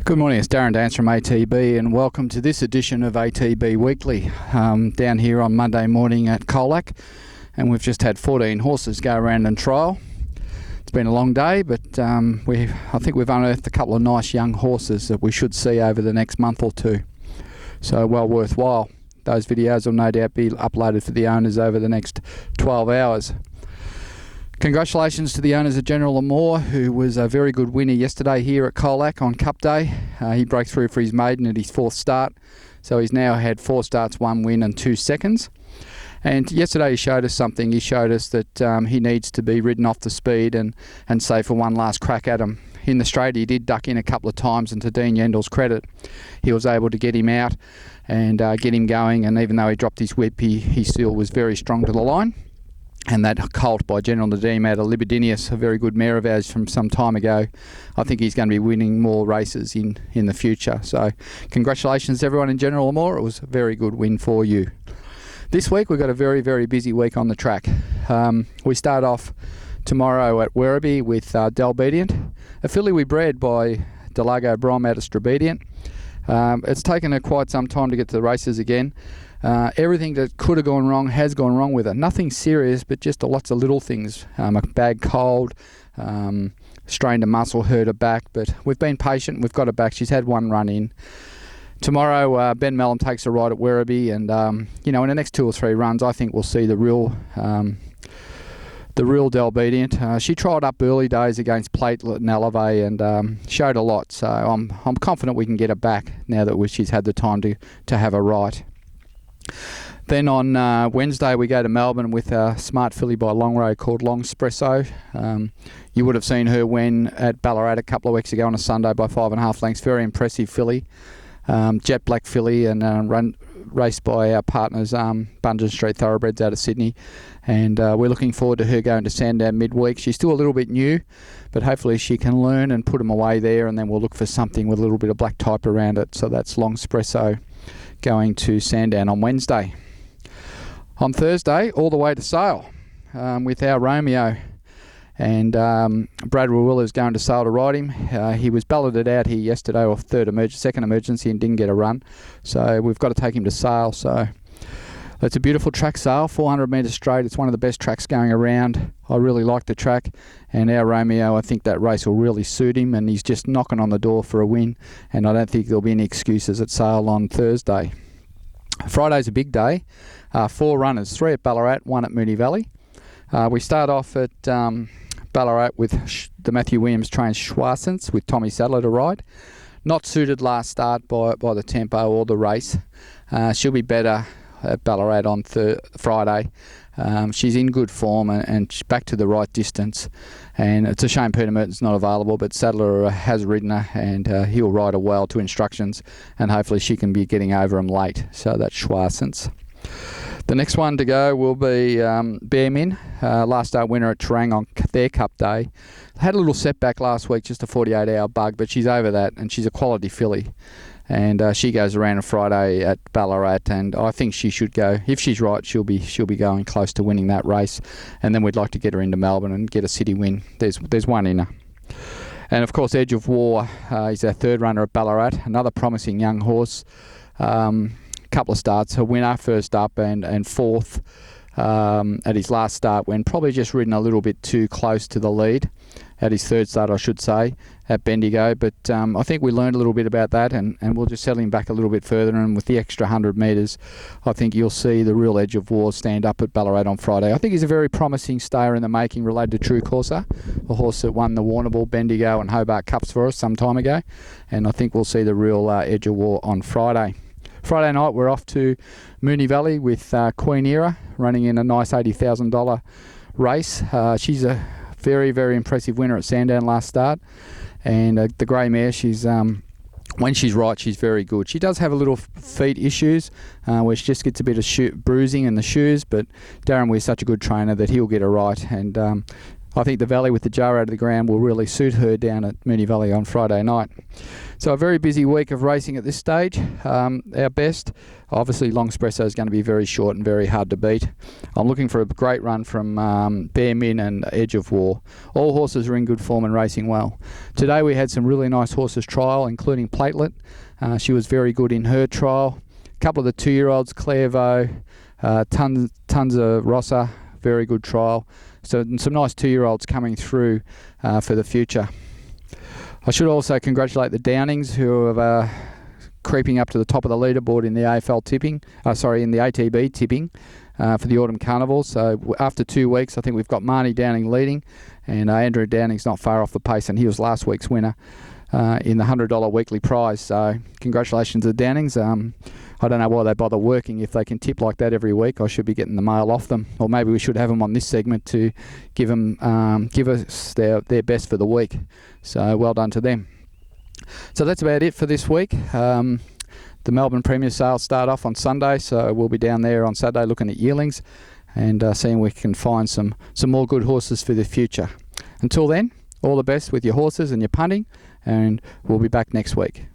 Good morning, it's Darren Dance from ATB and welcome to this edition of ATB Weekly. Down here on Monday morning at Colac, and we've just had 14 horses go around and trial. It's been a long day, but I think we've unearthed a couple of nice young horses that we should see over the next month or two. So well worthwhile. Those videos will no doubt be uploaded for the owners over the next 12 hours. Congratulations to the owners of General Amore, who was a very good winner yesterday here at Colac on Cup Day. He broke through for his maiden at his fourth start, so he's now had 4 starts, 1 win and 2 seconds. And yesterday he showed us something. He showed us that he needs to be ridden off the speed and say for one last crack at him. In the straight he did duck in a couple of times, and to Dean Yendel's credit, he was able to get him out and get him going, and even though he dropped his whip, he still was very strong to the line. And that colt by General Nadeem out of Libidinius, a very good mare of ours from some time ago, I think he's going to be winning more races in the future. So congratulations to everyone in General Amore. It was a very good win for you. This week we've got a very, very busy week on the track. We start off tomorrow at Werribee with Delbedient, a filly we bred by Delago Brom out of Strabedient. It's taken her quite some time to get to the races again. Everything that could have gone wrong has gone wrong with her. Nothing serious, but just lots of little things. A bad cold, strained a muscle, hurt her back, but we've been patient. We've got her back. She's had 1 run in. Tomorrow, Ben Mellon takes a ride at Werribee, and in the next 2 or 3 runs, I think we'll see the real Delbedient. She trialled up early days against Platelet and Elevate and showed a lot. So I'm confident we can get her back now that she's had the time to have her right. Then on Wednesday we go to Melbourne with a smart filly by Longrow called Long Espresso. You would have seen her win at Ballarat a couple of weeks ago on a Sunday by 5.5 lengths. Very impressive filly. Jet black filly, and raced by our partners Bungeon Street Thoroughbreds out of Sydney. And we're looking forward to her going to Sandown midweek. She's still a little bit new, but hopefully she can learn and put them away there, and then we'll look for something with a little bit of black type around it. So that's Long Espresso going to Sandown on Wednesday. On Thursday, all the way to Sale with our Romeo, and Brad Will is going to Sale to ride him. He was balloted out here yesterday, or second emergency, and didn't get a run, so we've got to take him to Sale. So it's a beautiful track, Sale, 400 metres straight. It's one of the best tracks going around. I really like the track, and our Romeo, I think that race will really suit him, and he's just knocking on the door for a win, and I don't think there'll be any excuses at Sale on Thursday. Friday's a big day. 4 runners, 3 at Ballarat, 1 at Moonee Valley. We start off at Ballarat with the Matthew Williams trained Schwarzens with Tommy Sadler to ride. Not suited last start by the tempo or the race. She'll be better at Ballarat on Friday. She's in good form and she's back to the right distance, and it's a shame Peter Merton's not available, but Sadler has ridden her, and he'll ride her well to instructions, and hopefully she can be getting over him late. So that's Schwarzens. The next one to go will be Behrman, last start winner at Terang on their Cup Day. Had a little setback last week, just a 48-hour bug, but she's over that, and she's a quality filly. And she goes around on Friday at Ballarat, and I think she should go. If she's right, she'll be going close to winning that race, and then we'd like to get her into Melbourne and get a city win. There's one in her. And of course, Edge of War is our 3rd runner at Ballarat, another promising young horse. Couple of starts, a winner first up and 4th at his last start, when probably just ridden a little bit too close to the lead. At his 3rd start, I should say, at Bendigo. But I think we learned a little bit about that, and we'll just settle him back a little bit further. And with the extra 100 metres, I think you'll see the real Edge of War stand up at Ballarat on Friday. I think he's a very promising stayer in the making related to True Corsa, a horse that won the Warrnambool, Bendigo and Hobart Cups for us some time ago. And I think we'll see the real Edge of War on Friday. Friday night, we're off to Moonee Valley with Queenie Era, running in a nice $80,000 race. She's a very, very impressive winner at Sandown last start, and the grey mare, she's when she's right, she's very good. She does have a little feet issues where she just gets a bit of bruising in the shoes, but Darren Weir's such a good trainer that he'll get her right, and I think the Valley with the jar out of the ground will really suit her down at Moonee Valley on Friday night. So a very busy week of racing at this stage. Our best, obviously Longspresso is going to be very short and very hard to beat. I'm looking for a great run from Behrman and Edge of War. All horses are in good form and racing well. Today we had some really nice horses trial, including Platelet. She was very good in her trial. A couple of the 2-year-olds, Clairvaux, Tunza Rossa, very good trial. So some nice 2-year-olds coming through for the future. I should also congratulate the Downings, who are creeping up to the top of the leaderboard in the AFL Tipping, in the ATB Tipping for the Autumn Carnival. So after 2 weeks, I think we've got Marnie Downing leading, and Andrew Downing's not far off the pace, and he was last week's winner in the $100 weekly prize. So congratulations to the Downings. I don't know why they bother working if they can tip like that every week. I should be getting the mail off them, or maybe we should have them on this segment to give us their best for the week. So well done to them. So that's about it for this week. The Melbourne Premier Sales start off on Sunday, so we'll be down there on Saturday looking at yearlings and seeing if we can find some more good horses for the future. Until then, all the best with your horses and your punting, and we'll be back next week.